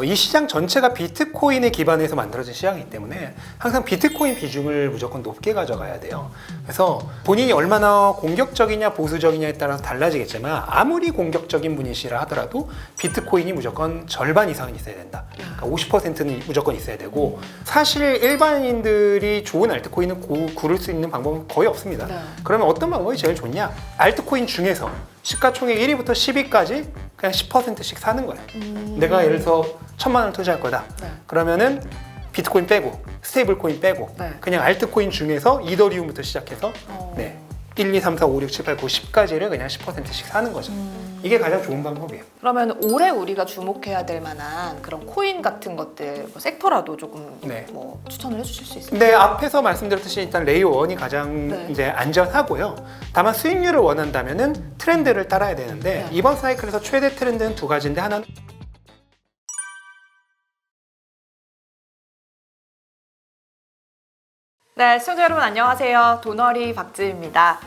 이 시장 전체가 비트코인에 기반해서 만들어진 시장이기 때문에 항상 비트코인 비중을 무조건 높게 가져가야 돼요. 그래서 본인이 얼마나 공격적이냐 보수적이냐에 따라서 달라지겠지만 아무리 공격적인 분이시라 하더라도 비트코인이 무조건 절반 이상은 있어야 된다. 그러니까 50%는 무조건 있어야 되고, 사실 일반인들이 좋은 알트코인을 고를 수 있는 방법은 거의 없습니다. 그러면 어떤 방법이 제일 좋냐? 알트코인 중에서 시가총액 1위부터 10위까지 그냥 10%씩 사는 거예요. 내가 예를 들어서 1,000만 원을 투자할 거다. 그러면은 비트코인 빼고 스테이블 코인 빼고 그냥 알트코인 중에서 이더리움부터 시작해서 1, 2, 3, 4, 5, 6, 7, 8, 9, 10까지를 그냥 10%씩 사는 거죠. 이게 가장 좋은 방법이에요. 그러면 올해 우리가 주목해야 될 만한 그런 코인 같은 것들, 뭐 섹터라도 조금 뭐 추천을 해주실 수 있을까요? 네, 앞에서 말씀드렸듯이 일단 레이어 1이 가장 이제 안전하고요. 다만 수익률을 원한다면은 트렌드를 따라야 되는데 이번 사이클에서 최대 트렌드는 두 가지인데, 하나는 네, 시청자 여러분 안녕하세요. 도너리 박지입니다.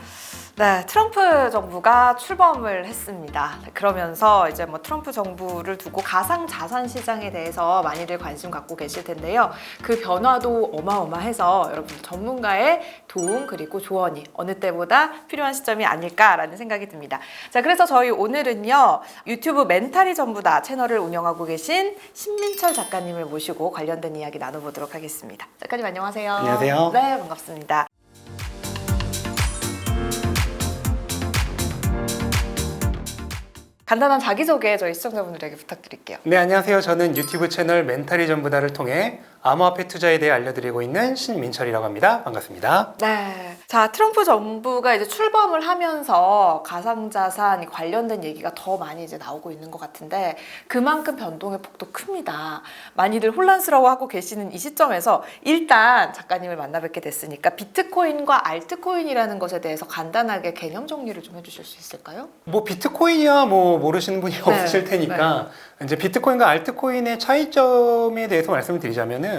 네, 트럼프 정부가 출범을 했습니다. 그러면서 이제 뭐 트럼프 정부를 두고 가상 자산 시장에 대해서 많이들 관심 갖고 계실 텐데요. 그 변화도 어마어마해서 여러분 전문가의 도움 그리고 조언이 어느 때보다 필요한 시점이 아닐까라는 생각이 듭니다. 자, 그래서 저희 오늘은요, 유튜브 멘탈이 전부다 채널을 운영하고 계신 신민철 작가님을 모시고 관련된 이야기 나눠보도록 하겠습니다. 작가님 안녕하세요. 안녕하세요. 네, 반갑습니다. 간단한 자기소개 저희 시청자분들에게 부탁드릴게요. 네, 안녕하세요. 저는 유튜브 채널 멘탈이 전부다를 통해 암호화폐 투자에 대해 알려드리고 있는 신민철이라고 합니다. 반갑습니다. 네. 자, 트럼프 정부가 이제 출범을 하면서 가상자산 관련된 얘기가 더 많이 이제 나오고 있는 것 같은데, 그만큼 변동의 폭도 큽니다. 많이들 혼란스러워하고 계시는 이 시점에서 일단 작가님을 만나 뵙게 됐으니까 비트코인과 알트코인이라는 것에 대해서 간단하게 개념 정리를 좀 해주실 수 있을까요? 뭐 비트코인이야 뭐 모르시는 분이 없으실 테니까 이제 비트코인과 알트코인의 차이점에 대해서 말씀을 드리자면은,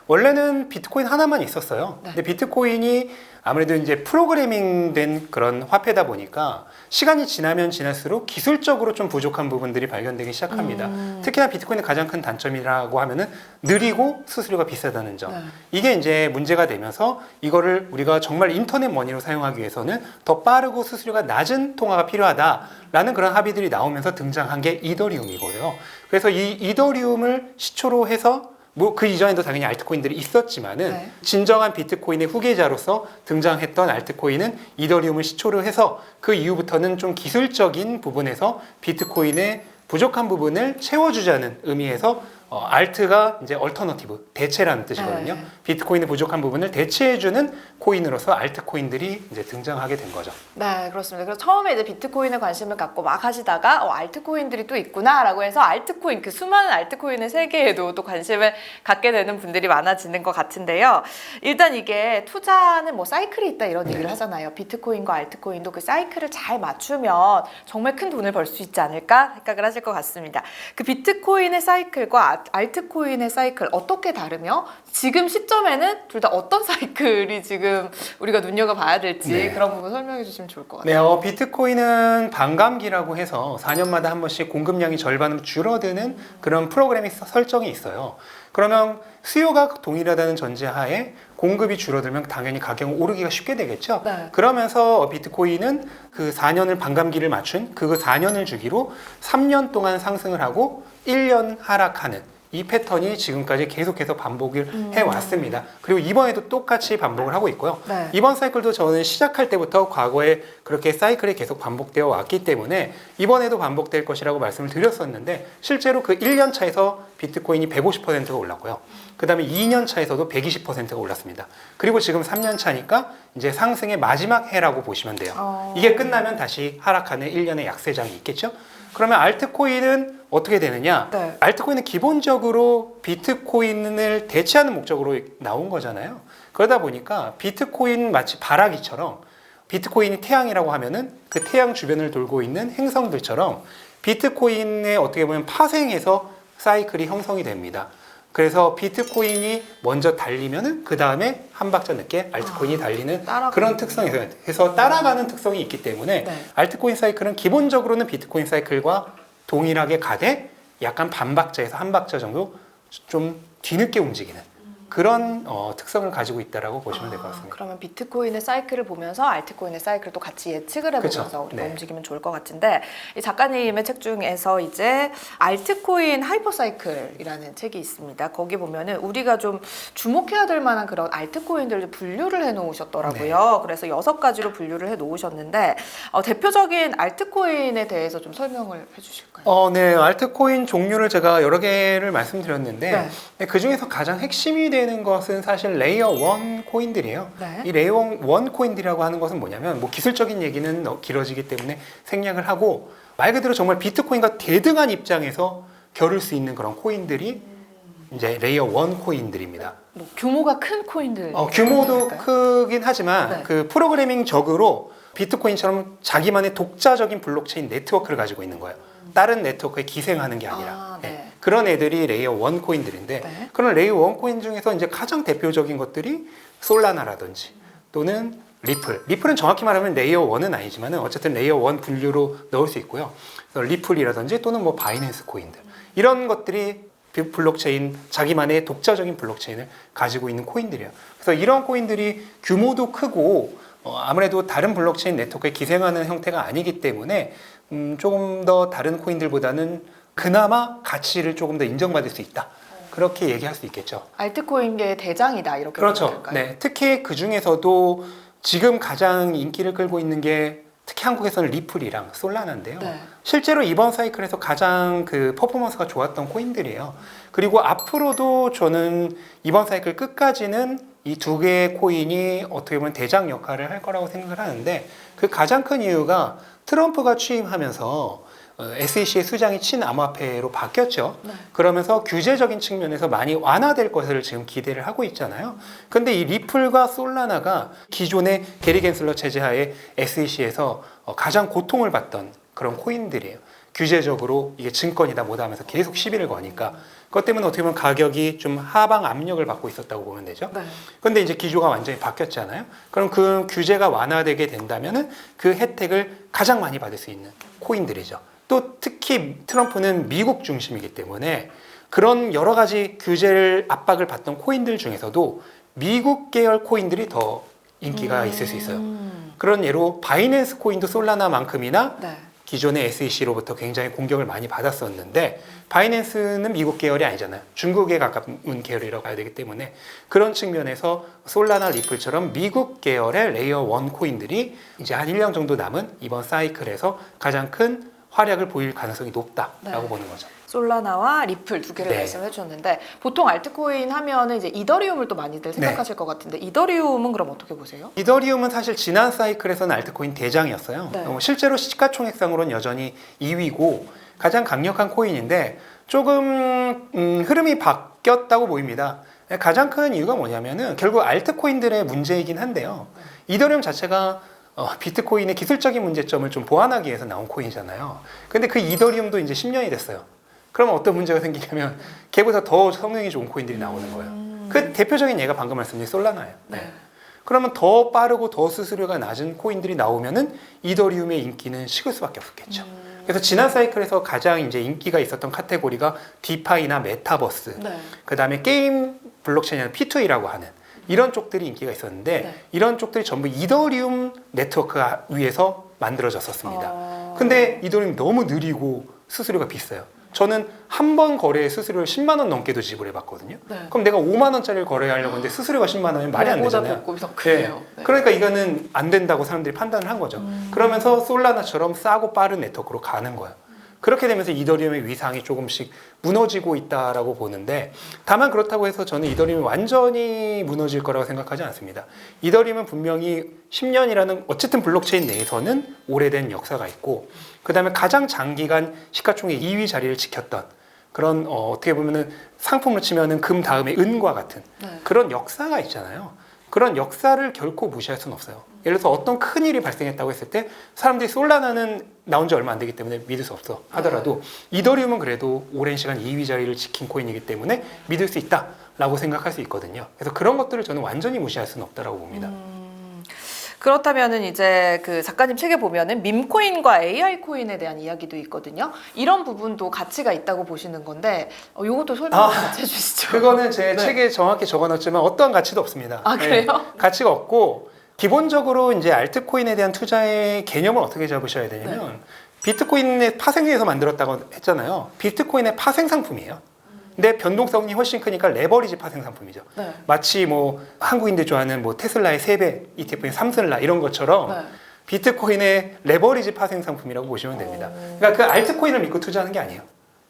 원래는 비트코인 하나만 있었어요. 근데 비트코인이 아무래도 이제 프로그래밍된 그런 화폐다 보니까 시간이 지나면 지날수록 기술적으로 좀 부족한 부분들이 발견되기 시작합니다. 특히나 비트코인의 가장 큰 단점이라고 하면은 느리고 수수료가 비싸다는 점. 이게 이제 문제가 되면서 이거를 우리가 정말 인터넷 머니로 사용하기 위해서는 더 빠르고 수수료가 낮은 통화가 필요하다라는 그런 합의들이 나오면서 등장한 게 이더리움이고요. 그래서 이 이더리움을 시초로 해서 뭐 그 이전에도 당연히 알트코인들이 있었지만은 진정한 비트코인의 후계자로서 등장했던 알트코인은 이더리움을 시초로 해서 그 이후부터는 좀 기술적인 부분에서 비트코인의 부족한 부분을 채워주자는 의미에서 알트가 이제 얼터너티브, 대체라는 뜻이거든요. 비트코인의 부족한 부분을 대체해주는 코인으로서 알트코인들이 이제 등장하게 된 거죠. 네, 그렇습니다. 그래서 처음에 이제 비트코인에 관심을 갖고 막 하시다가 알트코인들이 또 있구나라고 해서 알트코인, 그 수많은 알트코인의 세계에도 또 관심을 갖게 되는 분들이 많아지는 것 같은데요. 일단 이게 투자는 뭐 사이클이 있다 이런 얘기를 하잖아요. 비트코인과 알트코인도 그 사이클을 잘 맞추면 정말 큰 돈을 벌 수 있지 않을까 생각을 하실 것 같습니다. 그 비트코인의 사이클과 알트코인의 사이클 어떻게 다르며 지금 시점에는 둘 다 어떤 사이클이 지금 우리가 눈여겨봐야 될지 그런 부분 설명해 주시면 좋을 것 같아요. 네, 비트코인은 반감기라고 해서 4년마다 한 번씩 공급량이 절반으로 줄어드는 그런 프로그래밍 설정이 있어요. 그러면 수요가 동일하다는 전제하에 공급이 줄어들면 당연히 가격은 오르기가 쉽게 되겠죠. 그러면서 비트코인은 그 4년을 반감기를 맞춘 그 4년을 주기로 3년 동안 상승을 하고 1년 하락하는 이 패턴이 지금까지 계속해서 반복을 해왔습니다. 그리고 이번에도 똑같이 반복을 하고 있고요. 이번 사이클도 저는 시작할 때부터 과거에 그렇게 사이클이 계속 반복되어 왔기 때문에 이번에도 반복될 것이라고 말씀을 드렸었는데, 실제로 그 1년 차에서 비트코인이 150%가 올랐고요. 그 다음에 2년 차에서도 120%가 올랐습니다. 그리고 지금 3년 차니까 이제 상승의 마지막 해라고 보시면 돼요. 이게 끝나면 다시 하락하는 1년의 약세장이 있겠죠. 그러면 알트코인은 어떻게 되느냐? 알트코인은 기본적으로 비트코인을 대체하는 목적으로 나온 거잖아요. 그러다 보니까 비트코인 마치 바라기처럼, 비트코인이 태양이라고 하면은 그 태양 주변을 돌고 있는 행성들처럼 비트코인에 어떻게 보면 파생해서 사이클이 형성이 됩니다. 그래서 비트코인이 먼저 달리면은 그 다음에 한 박자 늦게 알트코인이 달리는 그런 특성이 있어요. 그래서 따라가는 특성이 있기 때문에 알트코인 사이클은 기본적으로는 비트코인 사이클과 동일하게 가되 약간 반박자에서 한 박자 정도 좀 뒤늦게 움직이는 그런 특성을 가지고 있다라고 보시면 될 것 같습니다. 그러면 비트코인의 사이클을 보면서 알트코인의 사이클도 같이 예측을 해보면서 그쵸. 우리가 네. 움직이면 좋을 것 같은데 이 작가님의 책 중에서 이제 알트코인 하이퍼 사이클이라는 책이 있습니다. 거기 보면은 우리가 좀 주목해야 될 만한 그런 알트코인들을 분류를 해놓으셨더라고요. 그래서 6가지로 분류를 해놓으셨는데 대표적인 알트코인에 대해서 좀 설명을 해주실까요? 네, 알트코인 종류를 제가 여러 개를 말씀드렸는데 그 중에서 가장 핵심이 되는 것은 사실 레이어 1 코인들이에요. 네. 이 레이어 1 코인들이라고 하는 것은 뭐냐면 뭐 기술적인 얘기는 길어지기 때문에 생략을 하고 말 그대로 정말 비트코인과 대등한 입장에서 겨룰 수 있는 그런 코인들이 이제 레이어 1 코인들입니다. 뭐 규모가 큰 코인들. 규모도 할까요? 크긴 하지만 네. 그 프로그래밍적으로 비트코인처럼 자기만의 독자적인 블록체인 네트워크를 가지고 있는 거예요. 다른 네트워크에 기생하는 게 아니라. 네. 그런 애들이 레이어 1 코인들인데 네. 그런 레이어 1 코인 중에서 이제 가장 대표적인 것들이 솔라나라든지 또는 리플. 리플은 정확히 말하면 레이어 1은 아니지만 어쨌든 레이어 1 분류로 넣을 수 있고요. 그래서 리플이라든지 또는 뭐 바이낸스 코인들. 이런 것들이 블록체인, 자기만의 독자적인 블록체인을 가지고 있는 코인들이에요. 그래서 이런 코인들이 규모도 크고 아무래도 다른 블록체인 네트워크에 기생하는 형태가 아니기 때문에 조금 더 다른 코인들보다는 그나마 가치를 조금 더 인정받을 수 있다. 그렇게 얘기할 수 있겠죠. 알트코인계의 대장이다 이렇게 그렇죠. 보면 될까요? 네, 특히 그 중에서도 지금 가장 인기를 끌고 있는 게 특히 한국에서는 리플이랑 솔라나인데요. 네. 실제로 이번 사이클에서 가장 그 퍼포먼스가 좋았던 코인들이에요. 그리고 앞으로도 저는 이번 사이클 끝까지는 이 두 개의 코인이 어떻게 보면 대장 역할을 할 거라고 생각을 하는데 그 가장 큰 이유가 트럼프가 취임하면서 SEC의 수장이 친암호화폐로 바뀌었죠. 네. 그러면서 규제적인 측면에서 많이 완화될 것을 지금 기대를 하고 있잖아요. 근데 이 리플과 솔라나가 기존의 게리 겐슬러 체제 하에 SEC에서 가장 고통을 받던 그런 코인들이에요. 규제적으로 이게 증권이다 뭐다 하면서 계속 시비를 거니까 그것 때문에 어떻게 보면 가격이 좀 하방 압력을 받고 있었다고 보면 되죠. 네. 근데 이제 기조가 완전히 바뀌었잖아요. 그럼 그 규제가 완화되게 된다면은 그 혜택을 가장 많이 받을 수 있는 코인들이죠. 또 특히 트럼프는 미국 중심이기 때문에 그런 여러 가지 규제를 압박을 받던 코인들 중에서도 미국 계열 코인들이 더 인기가 있을 수 있어요. 그런 예로 바이낸스 코인도 솔라나만큼이나 네. 기존의 SEC로부터 굉장히 공격을 많이 받았었는데 바이낸스는 미국 계열이 아니잖아요. 중국에 가까운 계열이라고 봐야 되기 때문에 그런 측면에서 솔라나 리플처럼 미국 계열의 레이어 1 코인들이 이제 한 1년 정도 남은 이번 사이클에서 가장 큰 활약을 보일 가능성이 높다라고 네. 보는 거죠. 솔라나와 리플 두 개를 네. 말씀해 주셨는데 보통 알트코인 하면은 이제 이더리움을 또 많이들 생각하실 것 같은데 이더리움은 그럼 어떻게 보세요? 이더리움은 사실 지난 사이클에서는 알트코인 대장이었어요. 네. 실제로 시가총액상으로는 여전히 2위고 가장 강력한 코인인데 조금 흐름이 바뀌었다고 보입니다. 가장 큰 이유가 뭐냐면은 결국 알트코인들의 문제이긴 한데요. 이더리움 자체가 비트코인의 기술적인 문제점을 좀 보완하기 위해서 나온 코인이잖아요. 근데 그 이더리움도 이제 10년이 됐어요. 그러면 어떤 문제가 생기냐면 걔보다 더 성능이 좋은 코인들이 나오는 거예요. 그 대표적인 예가 방금 말씀드린 솔라나예요. 네. 그러면 더 빠르고 더 수수료가 낮은 코인들이 나오면은 이더리움의 인기는 식을 수밖에 없겠죠. 그래서 지난 사이클에서 가장 이제 인기가 있었던 카테고리가 디파이나 메타버스, 네. 그 다음에 게임 블록체인이나 P2E라고 하는 이런 쪽들이 인기가 있었는데 네. 이런 쪽들이 전부 이더리움 네트워크 위에서 만들어졌었습니다. 어... 근데 이더리움이 너무 느리고 수수료가 비싸요. 저는 한 번 거래에 수수료를 10만 원 넘게도 지불해 봤거든요. 네. 그럼 내가 5만 원짜리를 거래하려고 하는데 수수료가 10만 원이면 말이 안 되잖아요. 복고더 크네요. 네. 그러니까 이거는 안 된다고 사람들이 판단을 한 거죠. 그러면서 솔라나처럼 싸고 빠른 네트워크로 가는 거예요. 그렇게 되면서 이더리움의 위상이 조금씩 무너지고 있다라고 보는데 다만 그렇다고 해서 저는 이더리움이 완전히 무너질 거라고 생각하지 않습니다. 이더리움은 분명히 10년이라는 어쨌든 블록체인 내에서는 오래된 역사가 있고 그 다음에 가장 장기간 시가총액 2위 자리를 지켰던 그런 어떻게 보면은 상품으로 치면은 금 다음에 은과 같은 네. 그런 역사가 있잖아요. 그런 역사를 결코 무시할 수는 없어요. 예를 들어서 어떤 큰 일이 발생했다고 했을 때 사람들이 솔라나는 나온 지 얼마 안 되기 때문에 믿을 수 없어 하더라도 이더리움은 그래도 오랜 시간 2위 자리를 지킨 코인이기 때문에 믿을 수 있다라고 생각할 수 있거든요. 그래서 그런 것들을 저는 완전히 무시할 수는 없다라고 봅니다. 그렇다면은 이제 그 작가님 책에 보면은 밈코인과 AI 코인에 대한 이야기도 있거든요. 이런 부분도 가치가 있다고 보시는 건데 이것도 설명 좀 같이 해주시죠. 그거는 제 네. 책에 정확히 적어놨지만 어떠한 가치도 없습니다. 아, 그래요? 가치가 없고 기본적으로 이제 알트코인에 대한 투자의 개념을 어떻게 잡으셔야 되냐면 비트코인의 파생에서 만들었다고 했잖아요. 비트코인의 파생 상품이에요. 근데 변동성이 훨씬 크니까 레버리지 파생 상품이죠. 네. 마치 뭐 한국인들 좋아하는 뭐 테슬라의 3배, ETF인 삼슬라 이런 것처럼 네. 비트코인의 레버리지 파생 상품이라고 보시면 됩니다. 그러니까 그 알트코인을 믿고 투자하는 게 아니에요.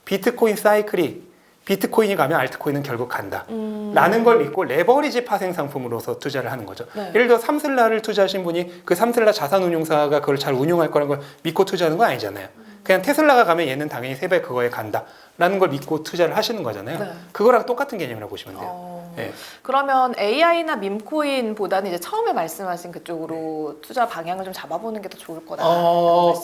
비트코인 사이클이 비트코인이 가면 알트코인은 결국 간다. 라는 걸 믿고 레버리지 파생 상품으로서 투자를 하는 거죠. 네. 예를 들어 삼슬라를 투자하신 분이 그 삼슬라 자산운용사가 그걸 잘 운용할 거라는 걸 믿고 투자하는 건 아니잖아요. 그냥 테슬라가 가면 얘는 당연히 3배 그거에 간다. 라는 걸 믿고 투자를 하시는 거잖아요. 네. 그거랑 똑같은 개념이라고 보시면 돼요. 예. 그러면 AI나 밈코인보다는 이제 처음에 말씀하신 그쪽으로 투자 방향을 좀 잡아보는 게 더 좋을 거다.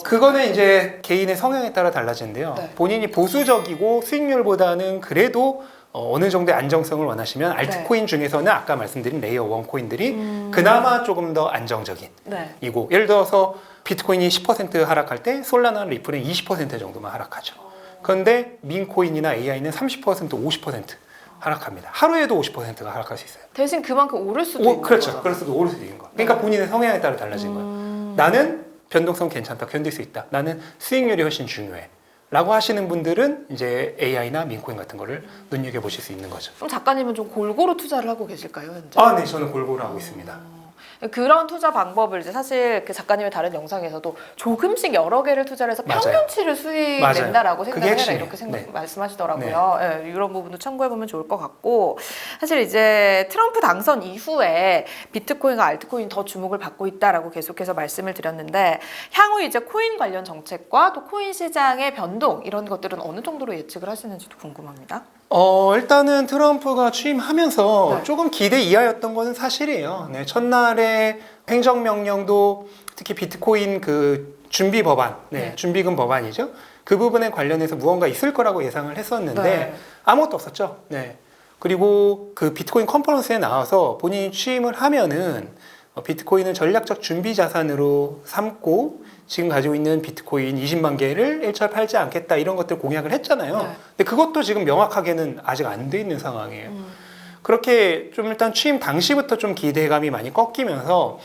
그거는 이제 개인의 성향에 따라 달라지는데요. 네. 본인이 보수적이고 수익률보다는 그래도 어느 정도의 안정성을 원하시면 알트코인 중에서는 아까 말씀드린 레이어 1 코인들이 그나마 조금 더 안정적인 네. 이고, 예를 들어서 비트코인이 10% 하락할 때 솔라나 리플은 20% 정도만 하락하죠. 그런데 민코인이나 AI는 30%, 50% 하락합니다. 하루에도 50%가 하락할 수 있어요. 대신 그만큼 오를 수도 있는 그렇죠. 거죠. 그럴 수도 오를 수도 있는 거. 그러니까 본인의 성향에 따라 달라진 거예요. 나는 변동성 괜찮다, 견딜 수 있다. 나는 수익률이 훨씬 중요해. 라고 하시는 분들은 이제 AI나 민코인 같은 거를 눈여겨보실 수 있는 거죠. 그럼 작가님은 좀 골고루 투자를 하고 계실까요, 현재? 네, 저는 골고루 하고 있습니다. 그런 투자 방법을 이제 사실 그 작가님의 다른 영상에서도 조금씩 여러 개를 투자를 해서 맞아요. 평균치를 수익 맞아요. 낸다라고 그게 생각해라 핵심이에요. 이렇게 네. 말씀하시더라고요. 예, 이런 부분도 참고해보면 좋을 것 같고, 사실 이제 트럼프 당선 이후에 비트코인과 알트코인 더 주목을 받고 있다라고 계속해서 말씀을 드렸는데, 향후 이제 코인 관련 정책과 또 코인 시장의 변동 이런 것들은 어느 정도로 예측을 하시는지도 궁금합니다. 일단은 트럼프가 취임하면서 네. 조금 기대 이하였던 거는 사실이에요. 네, 첫날에 행정명령도 특히 비트코인 그 준비 법안, 네. 준비금 법안이죠. 그 부분에 관련해서 무언가 있을 거라고 예상을 했었는데 네. 아무것도 없었죠. 네. 그리고 그 비트코인 컨퍼런스에 나와서 본인이 취임을 하면은 비트코인은 전략적 준비 자산으로 삼고 지금 가지고 있는 비트코인 20만 개를 일절 팔지 않겠다 이런 것들 공약을 했잖아요. 네. 근데 그것도 지금 명확하게는 아직 안 돼 있는 상황이에요. 그렇게 좀 일단 취임 당시부터 좀 기대감이 많이 꺾이면서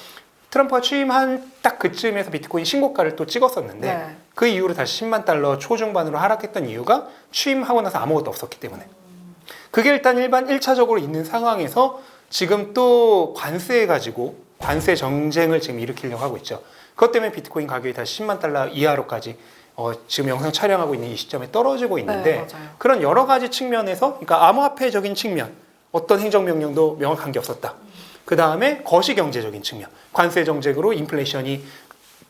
트럼프가 취임한 딱 그쯤에서 비트코인 신고가를 또 찍었었는데 네. 그 이후로 다시 10만 달러 초중반으로 하락했던 이유가 취임하고 나서 아무것도 없었기 때문에. 그게 일단 1차적으로 있는 상황에서 지금 또 관세해가지고 관세 정쟁을 지금 일으키려고 하고 있죠. 그것 때문에 비트코인 가격이 다시 10만 달러 이하로까지 지금 영상 촬영하고 있는 이 시점에 떨어지고 있는데 네, 맞아요. 그런 여러 가지 측면에서, 그러니까 암호화폐적인 측면, 어떤 행정명령도 명확한 게 없었다. 그 다음에 거시경제적인 측면, 관세 정책으로 인플레이션이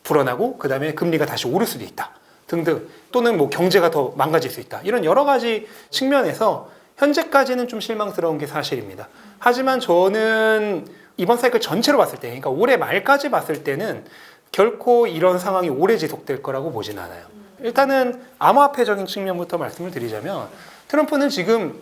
불어나고 그 다음에 금리가 다시 오를 수도 있다 등등, 또는 뭐 경제가 더 망가질 수 있다, 이런 여러 가지 측면에서 현재까지는 좀 실망스러운 게 사실입니다. 하지만 저는 이번 사이클 전체로 봤을 때, 그러니까 올해 말까지 봤을 때는 결코 이런 상황이 오래 지속될 거라고 보진 않아요. 일단은 암호화폐적인 측면부터 말씀을 드리자면 트럼프는 지금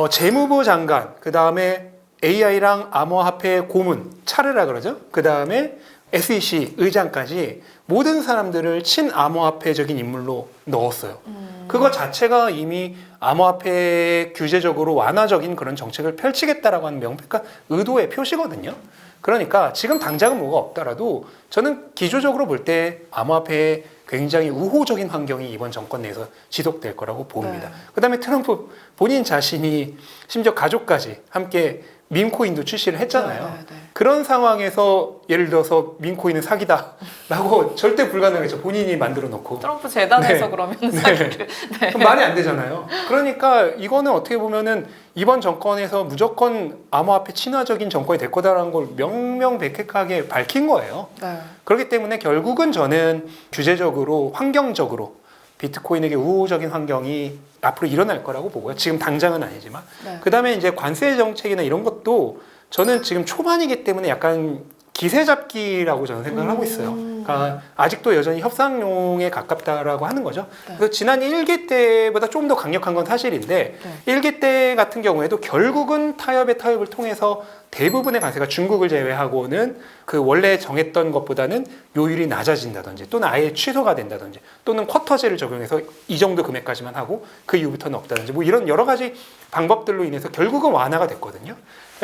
재무부 장관, 그 다음에 AI랑 암호화폐 고문, 차르라 그러죠. 그 다음에 SEC 의장까지 모든 사람들을 친암호화폐적인 인물로 넣었어요. 그거 자체가 이미 암호화폐 규제적으로 완화적인 그런 정책을 펼치겠다라고 하는 명백한 의도의 표시거든요. 그러니까 지금 당장은 뭐가 없더라도 저는 기조적으로 볼 때 암호화폐에 굉장히 우호적인 환경이 이번 정권 내에서 지속될 거라고 봅니다. 네. 그다음에 트럼프 본인 자신이 심지어 가족까지 함께 밈코인도 출시를 했잖아요. 네. 그런 상황에서 예를 들어서 밈코인은 사기다라고 절대 불가능하죠. 본인이 만들어 놓고. 트럼프 재단에서 네. 그러면 네. 사기를. 네. 그럼 말이 안 되잖아요. 그러니까 이거는 어떻게 보면은 이번 정권에서 무조건 암호화폐 친화적인 정권이 될 거다라는 걸 명명백백하게 밝힌 거예요. 네. 그렇기 때문에 결국은 저는 규제적으로, 환경적으로 비트코인에게 우호적인 환경이 앞으로 일어날 거라고 보고요. 지금 당장은 아니지만. 네. 그 다음에 이제 관세 정책이나 이런 것도 저는 지금 초반이기 때문에 약간 기세 잡기라고 저는 생각을 하고 있어요. 그러니까 아직도 여전히 협상용에 가깝다라고 하는 거죠. 네. 그래서 지난 1기 때보다 좀 더 강력한 건 사실인데 네. 1기 때 같은 경우에도 결국은 타협을 통해서 대부분의 관세가 중국을 제외하고는 그 원래 정했던 것보다는 요율이 낮아진다든지 또는 아예 취소가 된다든지 또는 쿼터제를 적용해서 이 정도 금액까지만 하고 그 이후부터는 없다든지 뭐 이런 여러 가지 방법들로 인해서 결국은 완화가 됐거든요.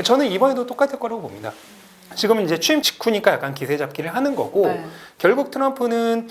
저는 이번에도 똑같을 거라고 봅니다. 지금은 이제 취임 직후니까 약간 기세 잡기를 하는 거고 네. 결국 트럼프는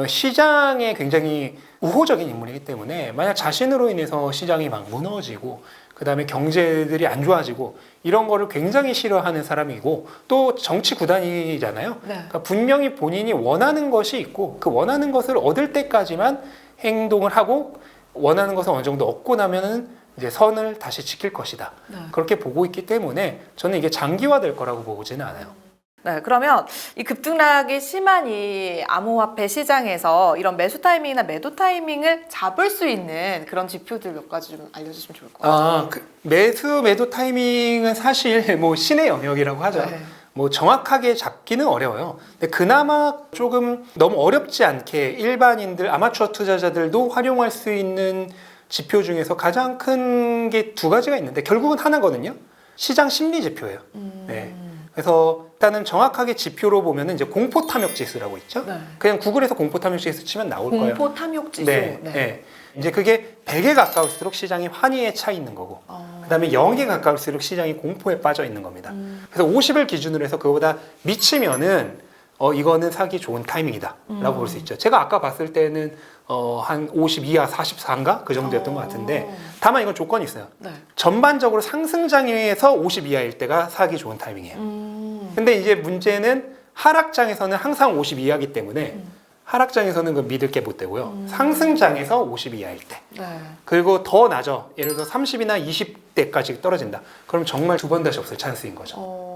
시장에 굉장히 우호적인 인물이기 때문에 만약 자신으로 인해서 시장이 막 무너지고 그 다음에 경제들이 안 좋아지고 이런 거를 굉장히 싫어하는 사람이고 또 정치 구단이잖아요. 네. 그러니까 분명히 본인이 원하는 것이 있고 그 원하는 것을 얻을 때까지만 행동을 하고 원하는 것을 어느 정도 얻고 나면은 이제 선을 다시 지킬 것이다. 네. 그렇게 보고 있기 때문에 저는 이게 장기화될 거라고 보지는 않아요. 네, 그러면 이 급등락이 심한 이 암호화폐 시장에서 이런 매수 타이밍이나 매도 타이밍을 잡을 수 있는 그런 지표들 몇 가지 좀 알려주시면 좋을 것 같아요. 그 매도 타이밍은 사실 뭐 신의 영역이라고 하죠. 네. 뭐 정확하게 잡기는 어려워요. 근데 그나마 조금 너무 어렵지 않게 일반인들, 아마추어 투자자들도 활용할 수 있는 지표 중에서 가장 큰 게 두 가지가 있는데 결국은 하나거든요. 시장 심리 지표예요. 네. 그래서 일단은 정확하게 지표로 보면은 이제 공포 탐욕 지수라고 있죠. 네. 그냥 구글에서 공포 탐욕 지수 치면 나올 거예요. 공포 탐욕 지수. 네, 네. 이제 그게 100에 가까울수록 시장이 환희에 차 있는 거고 그다음에 0에 가까울수록 시장이 공포에 빠져 있는 겁니다. 그래서 50을 기준으로 해서 그거보다 미치면은 이거는 사기 좋은 타이밍이다 라고 볼 수 있죠. 제가 아까 봤을 때는 한 50 이하 44인가? 그 정도였던 것 같은데 다만 이건 조건이 있어요. 네. 전반적으로 상승장에서 50 이하일 때가 사기 좋은 타이밍이에요. 근데 이제 문제는 하락장에서는 항상 50 이하이기 때문에 하락장에서는 그 믿을 게 못 되고요. 상승장에서 50 이하일 때. 네. 그리고 더 낮아. 예를 들어 30이나 20대까지 떨어진다. 그럼 정말 두 번 다시 없을 찬스인 거죠.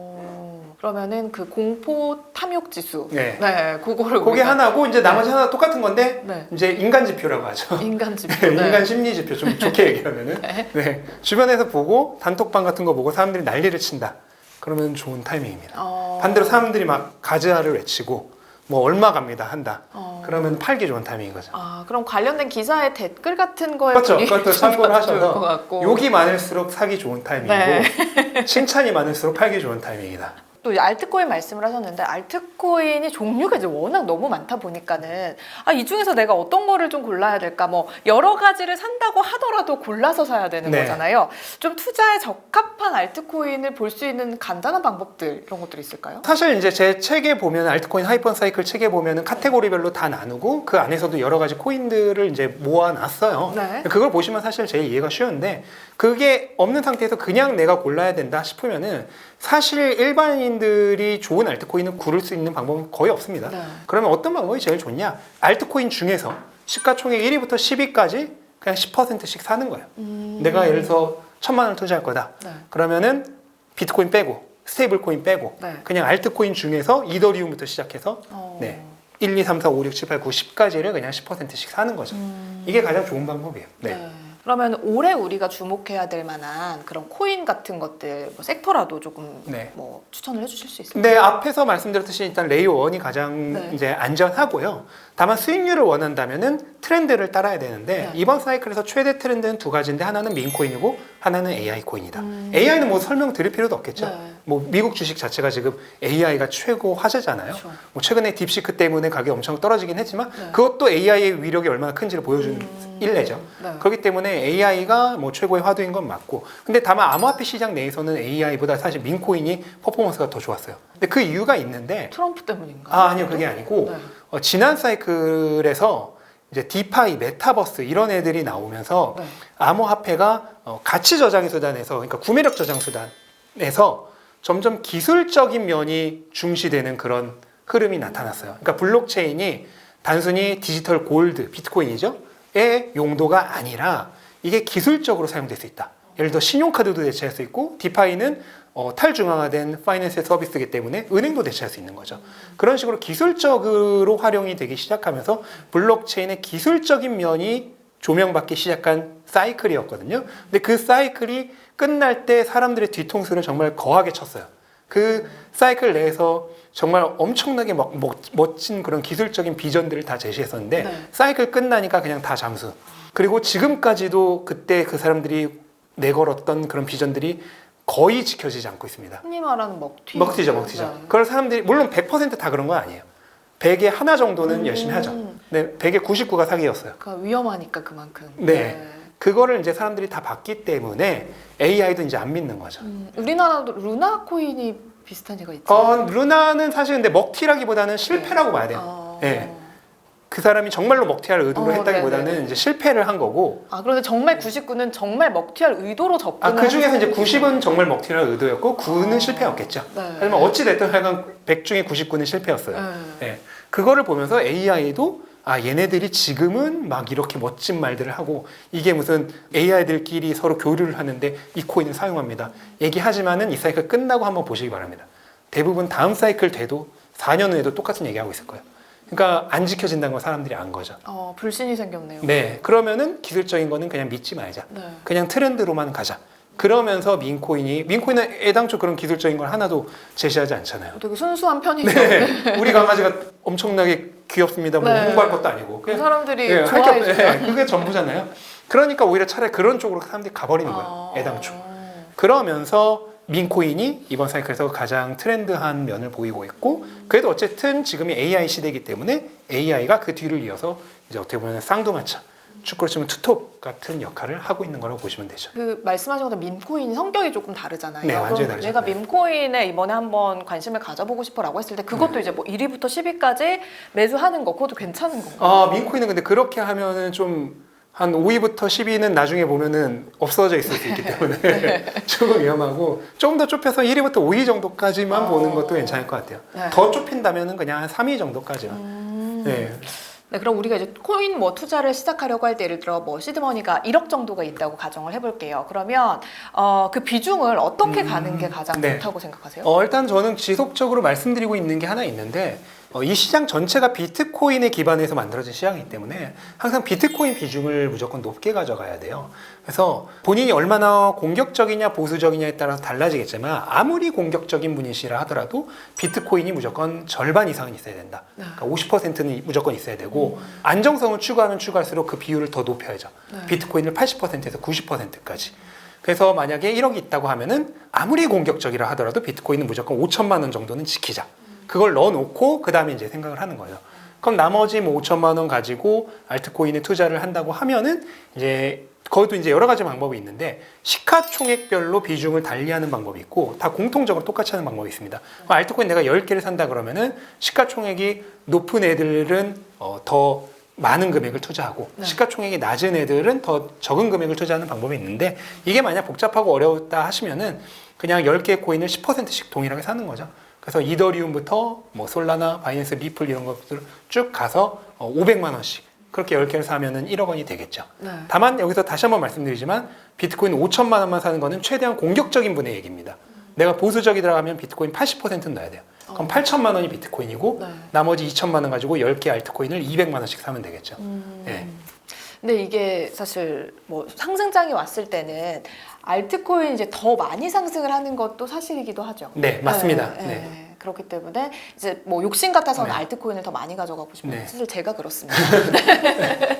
그러면은 그 공포 탐욕 지수. 네. 네, 그거를 그게 우리가 하나고 이제 나머지 하나 똑같은 건데 네. 이제 인간 지표라고 하죠. 인간 지표. 네, 네. 인간 심리 지표 좀 좋게 얘기하면은 네. 주변에서 보고 단톡방 같은 거 보고 사람들이 난리를 친다. 그러면 좋은 타이밍입니다. 반대로 사람들이 막 가즈아를 외치고 뭐 얼마 갑니다 한다. 그러면 팔기 좋은 타이밍인 거죠. 그럼 관련된 기사의 댓글 같은 거에 그렇죠. 분위기 그것도 좀 참고를 봐도 좋을 것 하셔서 같고. 욕이 많을수록 사기 좋은 타이밍이고 네. 칭찬이 많을수록 팔기 좋은 타이밍이다. 또 이제 알트코인 말씀을 하셨는데 알트코인이 종류가 이제 워낙 너무 많다 보니까는 이 중에서 내가 어떤 거를 좀 골라야 될까 뭐 여러 가지를 산다고 하더라도 골라서 사야 되는 네. 거잖아요. 좀 투자에 적합한 알트코인을 볼 수 있는 간단한 방법들 이런 것들이 있을까요? 사실 이제 제 책에 보면 알트코인 하이퍼 사이클 책에 보면은 카테고리별로 다 나누고 그 안에서도 여러 가지 코인들을 이제 모아놨어요. 네. 그걸 보시면 사실 제일 이해가 쉬운데 그게 없는 상태에서 그냥 내가 골라야 된다 싶으면은 사실 일반인들이 좋은 알트코인을 고를 수 있는 방법은 거의 없습니다. 네. 그러면 어떤 방법이 제일 좋냐? 알트코인 중에서 시가총액 1위부터 10위까지 그냥 10%씩 사는 거예요. 내가 예를 들어서 1,000만 원을 투자할 거다. 네. 그러면은 비트코인 빼고 스테이블 코인 빼고 네. 그냥 알트코인 중에서 이더리움부터 시작해서 네. 1, 2, 3, 4, 5, 6, 7, 8, 9, 10까지를 그냥 10%씩 사는 거죠. 이게 가장 좋은 방법이에요. 네. 그러면 올해 우리가 주목해야 될 만한 그런 코인 같은 것들 뭐 섹터라도 조금 네. 뭐 추천을 해주실 수 있을까요? 근데 앞에서 말씀드렸듯이 일단 레이어 1이 가장 네. 이제 안전하고요. 다만 수익률을 원한다면은 트렌드를 따라야 되는데 네. 이번 사이클에서 최대 트렌드는 두 가지인데 하나는 민코인이고 하나는 AI 코인이다. AI는 뭐 설명드릴 필요도 없겠죠. 네. 뭐 미국 주식 자체가 지금 AI가 최고 화제잖아요. 그렇죠. 뭐 최근에 딥시크 때문에 가격이 엄청 떨어지긴 했지만 네. 그것도 AI의 위력이 얼마나 큰지를 보여준 일례죠. 네. 그렇기 때문에 AI가 뭐 최고의 화두인 건 맞고 근데 다만 암호화폐 시장 내에서는 AI보다 사실 민코인이 퍼포먼스가 더 좋았어요. 근데 그 이유가 있는데 트럼프 때문인가요? 아니요 그게 아니고 네. 지난 사이클에서 이제 디파이, 메타버스 이런 애들이 나오면서 네. 암호화폐가 가치 저장의 수단에서 그러니까 구매력 저장 수단에서 점점 기술적인 면이 중시되는 그런 흐름이 나타났어요. 그러니까 블록체인이 단순히 디지털 골드, 비트코인이죠. 의 용도가 아니라 이게 기술적으로 사용될 수 있다. 예를 들어 신용카드도 대체할 수 있고 디파이는 탈중앙화된 파이낸스 서비스이기 때문에 은행도 대체할 수 있는 거죠. 그런 식으로 기술적으로 활용이 되기 시작하면서 블록체인의 기술적인 면이 조명받기 시작한 사이클이었거든요. 근데 그 사이클이 끝날 때 사람들의 뒤통수를 정말 거하게 쳤어요. 그 사이클 내에서 정말 엄청나게 막 멋진 그런 기술적인 비전들을 다 제시했었는데 네. 사이클 끝나니까 그냥 다 잠수. 그리고 지금까지도 그때 그 사람들이 내걸었던 그런 비전들이 거의 지켜지지 않고 있습니다. 흔히 말하는 먹튀. 먹튀죠. 네. 그걸 사람들이 물론 100%다 그런 건 아니에요. 100에 하나 정도는 열심히 하죠. 네, 100에 99가 사기였어요. 그러니까 위험하니까 그만큼. 네. 그거를 이제 사람들이 다 봤기 때문에 AI도 이제 안 믿는 거죠. 우리나라도 루나 코인이 비슷한 얘가 있죠. 루나는 사실 근데 먹튀라기보다는 실패라고 봐야 돼요. 네. 그 사람이 정말로 먹튀할 의도를 했다기보다는 네네. 이제 실패를 한 거고. 아, 그런데 정말 99는 정말 먹튀할 의도로 접근을 그 중에서 이제 하는 90은 정말 먹튀를 할 의도였고 9는 실패였겠죠. 네. 하지만 어찌됐든 하여간 100 중에 99는 실패였어요. 네. 네. 그거를 보면서 AI도 얘네들이 지금은 막 이렇게 멋진 말들을 하고 이게 무슨 AI들끼리 서로 교류를 하는데 이 코인을 사용합니다. 얘기하지만은 이 사이클 끝나고 한번 보시기 바랍니다. 대부분 다음 사이클 돼도 4년 후에도 똑같은 얘기하고 있을 거예요. 그러니까 안 지켜진다는 걸 사람들이 안 거죠. 불신이 생겼네요. 네, 그러면은 기술적인 거는 그냥 믿지 말자. 네. 그냥 트렌드로만 가자. 그러면서 민코인은 애당초 그런 기술적인 걸 하나도 제시하지 않잖아요. 되게 순수한 편이죠. 네, 우리 강아지가 엄청나게 귀엽습니다. 뭐 네. 홍보할 것도 아니고. 그 사람들이 네, 좋아해 주죠. 네, 그게 전부잖아요. 그러니까 오히려 차라리 그런 쪽으로 사람들이 가버리는 거예요. 애당초. 그러면서 민코인이 이번 사이클에서 가장 트렌드한 면을 보이고 있고, 그래도 어쨌든 지금이 AI 시대이기 때문에 AI가 그 뒤를 이어서 이제 어떻게 보면 쌍두마차, 축구로 치면 투톱 같은 역할을 하고 있는 거라고 보시면 되죠. 그 말씀하신 것처럼 밈코인 성격이 조금 다르잖아요. 네, 완전히 그럼 다르죠. 내가 네. 밈코인에 이번에 한번 관심을 가져보고 싶어라고 했을 때 그것도 이제 뭐 1위부터 10위까지 매주 하는 거 그것도 괜찮은 건가요? 민코인은 근데 그렇게 하면은 좀 한 5위부터 10위는 나중에 보면은 없어져 있을 수 있기 때문에 조금 위험하고 조금 더 좁혀서 1위부터 5위 정도까지만 보는 것도 괜찮을 것 같아요. 네. 더 좁힌다면은 그냥 한 3위 정도까지만. 네. 네, 그럼 우리가 이제 코인 뭐 투자를 시작하려고 할 때 예를 들어 뭐 시드머니가 1억 정도가 있다고 가정을 해볼게요. 그러면 그 비중을 어떻게 가는 게 가장 네. 좋다고 생각하세요? 일단 저는 지속적으로 말씀드리고 있는 게 하나 있는데 이 시장 전체가 비트코인에 기반해서 만들어진 시장이기 때문에 항상 비트코인 비중을 무조건 높게 가져가야 돼요. 그래서 본인이 얼마나 공격적이냐 보수적이냐에 따라서 달라지겠지만 아무리 공격적인 분이시라 하더라도 비트코인이 무조건 절반 이상은 있어야 된다. 그러니까 50%는 무조건 있어야 되고 안정성을 추구하면 추구할수록 그 비율을 더 높여야죠. 비트코인을 80%에서 90%까지. 그래서 만약에 1억이 있다고 하면은 아무리 공격적이라 하더라도 비트코인은 무조건 5천만 원 정도는 지키자. 그걸 넣어놓고 그 다음에 이제 생각을 하는 거예요. 그럼 나머지 뭐 5천만 원 가지고 알트코인에 투자를 한다고 하면은 이제 거기도 이제 여러 가지 방법이 있는데 시가총액별로 비중을 달리하는 방법이 있고 다 공통적으로 똑같이 하는 방법이 있습니다. 알트코인 내가 10개를 산다 그러면은 시가총액이 높은 애들은 더 많은 금액을 투자하고 시가총액이 낮은 애들은 더 적은 금액을 투자하는 방법이 있는데 이게 만약 복잡하고 어려웠다 하시면은 그냥 10개의 코인을 10%씩 동일하게 사는 거죠. 그래서 이더리움부터 뭐 솔라나, 바이낸스, 리플 이런 것들 쭉 가서 500만 원씩 그렇게 10개를 사면은 1억 원이 되겠죠. 네. 다만 여기서 다시 한번 말씀드리지만 비트코인 5천만 원만 사는 거는 최대한 공격적인 분의 얘기입니다. 내가 보수적이더라 하면 비트코인 80%는 넣어야 돼요. 그럼 8천만 원이 비트코인이고 네. 나머지 2천만 원 가지고 10개 알트코인을 200만 원씩 사면 되겠죠. 네. 근데 이게 사실 뭐 상승장이 왔을 때는 알트코인 이제 더 많이 상승을 하는 것도 사실이기도 하죠. 네, 맞습니다. 네, 네. 네. 그렇기 때문에 이제 뭐 욕심 같아서는 네. 알트코인을 더 많이 가져가고 싶어요. 네. 사실 제가 그렇습니다.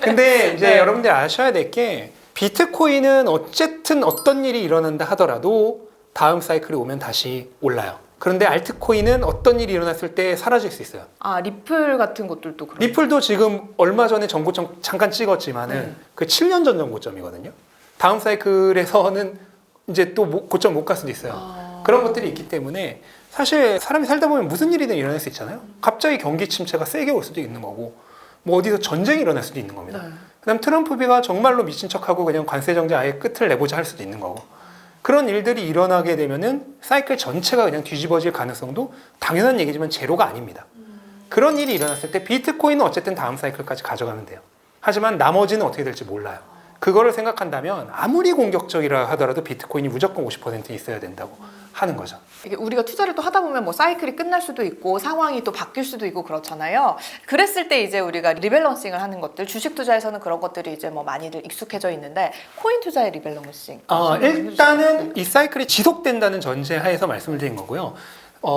근데 이제 네. 여러분들 아셔야 될 게 비트코인은 어쨌든 어떤 일이 일어난다 하더라도 다음 사이클이 오면 다시 올라요. 그런데 알트코인은 어떤 일이 일어났을 때 사라질 수 있어요. 리플 같은 것들도 그래요. 리플도 지금 얼마 전에 전고점 잠깐 찍었지만은 그 7년 전 전고점이거든요. 다음 사이클에서는 이제 또 고점 못 갈 수도 있어요. 그런 것들이 있기 때문에 사실 사람이 살다 보면 무슨 일이든 일어날 수 있잖아요. 갑자기 경기 침체가 세게 올 수도 있는 거고 뭐 어디서 전쟁이 일어날 수도 있는 겁니다. 네. 그다음 트럼프비가 정말로 미친 척하고 그냥 관세 정책 아예 끝을 내보자 할 수도 있는 거고 그런 일들이 일어나게 되면은 사이클 전체가 그냥 뒤집어질 가능성도 당연한 얘기지만 제로가 아닙니다. 그런 일이 일어났을 때 비트코인은 어쨌든 다음 사이클까지 가져가면 돼요. 하지만 나머지는 어떻게 될지 몰라요. 그거를 생각한다면 아무리 공격적이라 하더라도 비트코인이 무조건 50% 있어야 된다고 하는 거죠. 이게 우리가 투자를 또 하다 보면 뭐 사이클이 끝날 수도 있고 상황이 또 바뀔 수도 있고 그렇잖아요. 그랬을 때 이제 우리가 리밸런싱을 하는 것들, 주식 투자에서는 그런 것들이 이제 뭐 많이들 익숙해져 있는데 코인 투자의 리밸런싱. 일단은 이 사이클이 지속된다는 전제하에서 말씀을 드린 거고요.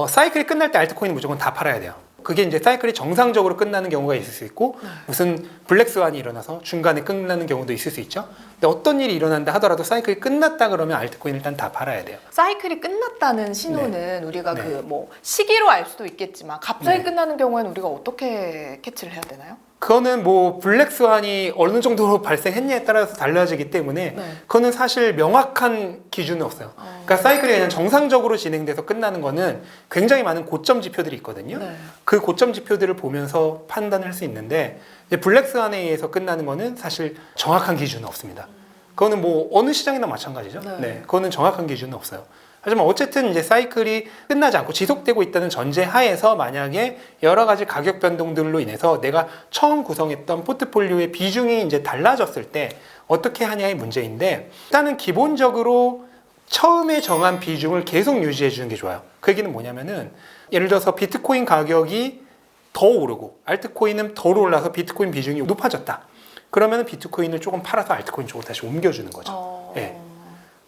사이클이 끝날 때 알트코인은 무조건 다 팔아야 돼요. 그게 이제 사이클이 정상적으로 끝나는 경우가 있을 수 있고 무슨 블랙스완이 일어나서 중간에 끝나는 경우도 있을 수 있죠. 근데 어떤 일이 일어난다 하더라도 사이클이 끝났다 그러면 알트코인 일단 다 팔아야 돼요. 사이클이 끝났다는 신호는 우리가 네. 그 뭐 시기로 알 수도 있겠지만 갑자기 네. 끝나는 경우에는 우리가 어떻게 캐치를 해야 되나요? 그거는 뭐 블랙스완이 어느 정도로 발생했냐에 따라서 달라지기 때문에 네. 그거는 사실 명확한 기준은 없어요. 그러니까 사이클이 그냥 정상적으로 진행돼서 끝나는 거는 굉장히 많은 고점 지표들이 있거든요. 네. 그 고점 지표들을 보면서 판단을 할 수 있는데 이제 블랙스완에 의해서 끝나는 거는 사실 정확한 기준은 없습니다. 그거는 뭐 어느 시장이나 마찬가지죠. 네. 네, 그거는 정확한 기준은 없어요. 하지만 어쨌든 이제 사이클이 끝나지 않고 지속되고 있다는 전제 하에서 만약에 여러 가지 가격 변동들로 인해서 내가 처음 구성했던 포트폴리오의 비중이 이제 달라졌을 때 어떻게 하냐의 문제인데, 일단은 기본적으로 처음에 정한 비중을 계속 유지해 주는 게 좋아요. 그 얘기는 뭐냐면은 예를 들어서 비트코인 가격이 더 오르고 알트코인은 덜 올라서 비트코인 비중이 높아졌다. 그러면 비트코인을 조금 팔아서 알트코인 쪽으로 다시 옮겨주는 거죠. 네.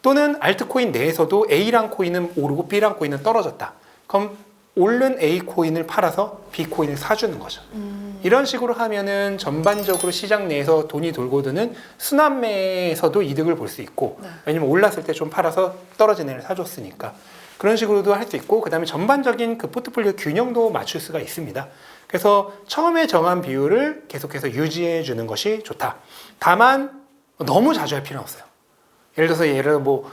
또는 알트코인 내에서도 A랑 코인은 오르고 B랑 코인은 떨어졌다. 그럼 오른 A 코인을 팔아서 B 코인을 사주는 거죠. 이런 식으로 하면은 전반적으로 시장 내에서 돈이 돌고 드는 순환매에서도 이득을 볼 수 있고, 왜냐면 올랐을 때 좀 팔아서 떨어진 애를 사줬으니까. 그런 식으로도 할 수 있고, 그 다음에 전반적인 그 포트폴리오 균형도 맞출 수가 있습니다. 그래서 처음에 정한 비율을 계속해서 유지해 주는 것이 좋다. 다만 너무 자주 할 필요는 없어요. 예를 들어 뭐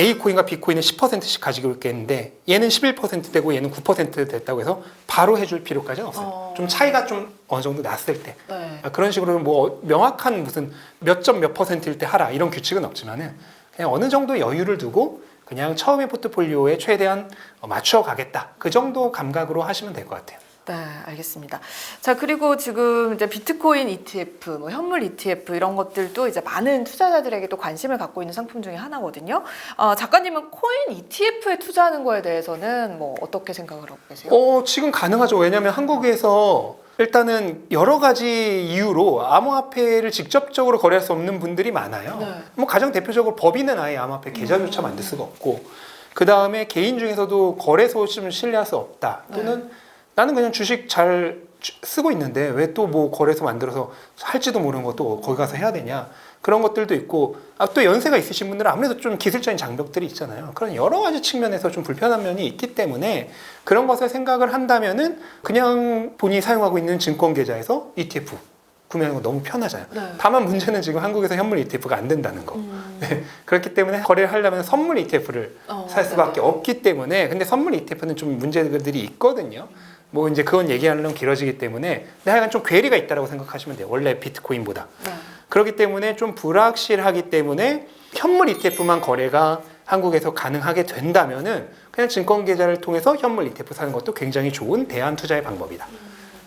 A 코인과 B 코인은 10%씩 가지고 있겠는데 얘는 11% 되고 얘는 9% 됐다고 해서 바로 해줄 필요까지는 없어요. 좀 차이가 좀 어느 정도 났을 때. 네. 그런 식으로 뭐 명확한 무슨 몇 점 몇 %일 때 하라 이런 규칙은 없지만은 그냥 어느 정도 여유를 두고 그냥 처음에 포트폴리오에 최대한 맞춰 가겠다. 그 정도 감각으로 하시면 될 것 같아요. 네, 알겠습니다. 자, 그리고 지금 이제 비트코인 ETF, 뭐 현물 ETF 이런 것들도 이제 많은 투자자들에게 또 관심을 갖고 있는 상품 중에 하나거든요. 작가님은 코인 ETF에 투자하는 거에 대해서는 뭐 어떻게 생각을 하고 계세요? 지금 가능하죠. 왜냐하면 한국에서 일단은 여러 가지 이유로 암호화폐를 직접적으로 거래할 수 없는 분들이 많아요. 네. 뭐 가장 대표적으로 법인은 아예 암호화폐 계좌조차 만들 수가 없고, 그 다음에 개인 중에서도 거래소 좀 신뢰할 수 없다. 또는 나는 그냥 주식 잘 쓰고 있는데 왜 또 뭐 거래소 만들어서 할지도 모르는 것도 거기 가서 해야 되냐. 그런 것들도 있고, 또 연세가 있으신 분들은 아무래도 좀 기술적인 장벽들이 있잖아요. 그런 여러 가지 측면에서 좀 불편한 면이 있기 때문에 그런 것을 생각을 한다면은 그냥 본인이 사용하고 있는 증권 계좌에서 ETF 구매하는 거 너무 편하잖아요. 네. 다만 문제는 지금 한국에서 현물 ETF가 안 된다는 거. 네. 그렇기 때문에 거래를 하려면 선물 ETF를 살 수밖에 없기 때문에, 근데 선물 ETF는 좀 문제들이 있거든요. 뭐 이제 그건 얘기하려면 길어지기 때문에, 근데 하여간 좀 괴리가 있다고 생각하시면 돼요. 원래 비트코인보다. 그렇기 때문에 좀 불확실하기 때문에 현물 ETF만 거래가 한국에서 가능하게 된다면은 그냥 증권 계좌를 통해서 현물 ETF 사는 것도 굉장히 좋은 대안 투자의 방법이다.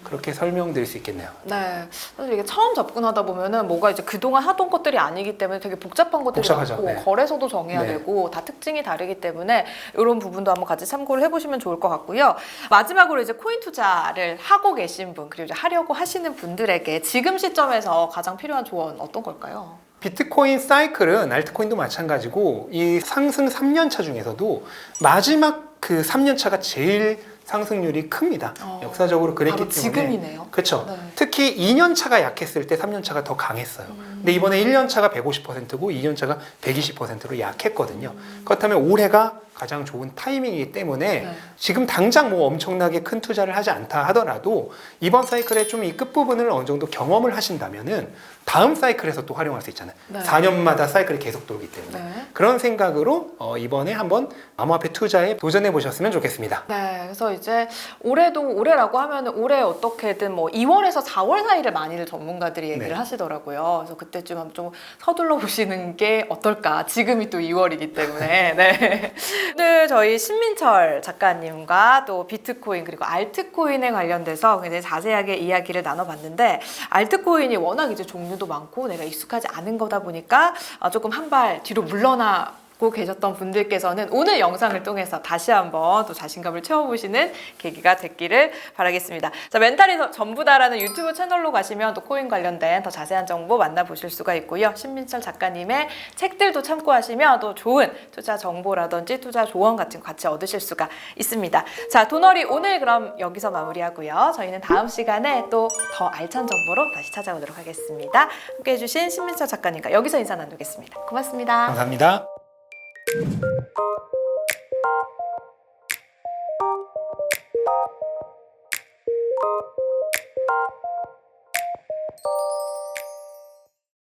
그렇게 설명드릴 수 있겠네요. 네, 사실 이게 처음 접근하다 보면은 뭐가 이제 그동안 하던 것들이 아니기 때문에 되게 복잡한 것들이 복잡하죠. 많고 네. 거래소도 정해야 네. 되고 다 특징이 다르기 때문에 이런 부분도 한번 같이 참고를 해보시면 좋을 것 같고요. 마지막으로 이제 코인 투자를 하고 계신 분, 그리고 이제 하려고 하시는 분들에게 지금 시점에서 가장 필요한 조언 어떤 걸까요? 비트코인 사이클은 알트코인도 마찬가지고 이 상승 3년차 중에서도 마지막 그 3년차가 제일 상승률이 큽니다. 역사적으로 그랬기 바로 때문에. 지금이네요. 그렇죠. 네. 특히 2년차가 약했을 때 3년차가 더 강했어요. 근데 이번에 1년차가 150%고 2년차가 120%로 약했거든요. 그렇다면 올해가 가장 좋은 타이밍이기 때문에 지금 당장 뭐 엄청나게 큰 투자를 하지 않다 하더라도 이번 사이클에 좀 이 끝부분을 어느 정도 경험을 하신다면은 다음 사이클에서 또 활용할 수 있잖아요. 4년마다 사이클이 계속 돌기 때문에. 그런 생각으로 이번에 한번 암호화폐 투자에 도전해 보셨으면 좋겠습니다. 네, 그래서 이제 올해라고 하면 올해 어떻게든 뭐 2월에서 4월 사이를 많이들 전문가들이 얘기를 하시더라고요. 그래서 그때쯤 한번 좀 서둘러 보시는 게 어떨까. 지금이 또 2월이기 때문에. 네. 오늘 저희 신민철 작가님과 또 비트코인 그리고 알트코인에 관련돼서 굉장히 자세하게 이야기를 나눠봤는데, 알트코인이 워낙 이제 종류도 많고 내가 익숙하지 않은 거다 보니까 조금 한 발 뒤로 물러나 고 계셨던 분들께서는 오늘 영상을 통해서 다시 한번 또 자신감을 채워보시는 계기가 됐기를 바라겠습니다. 자, 멘탈이 전부다라는 유튜브 채널로 가시면 또 코인 관련된 더 자세한 정보 만나보실 수가 있고요. 신민철 작가님의 책들도 참고하시면 또 좋은 투자 정보라든지 투자 조언 같은 거 같이 얻으실 수가 있습니다. 자, 돈어리 오늘 그럼 여기서 마무리하고요. 저희는 다음 시간에 또 더 알찬 정보로 다시 찾아오도록 하겠습니다. 함께 해주신 신민철 작가님과 여기서 인사 나누겠습니다. 고맙습니다. 감사합니다.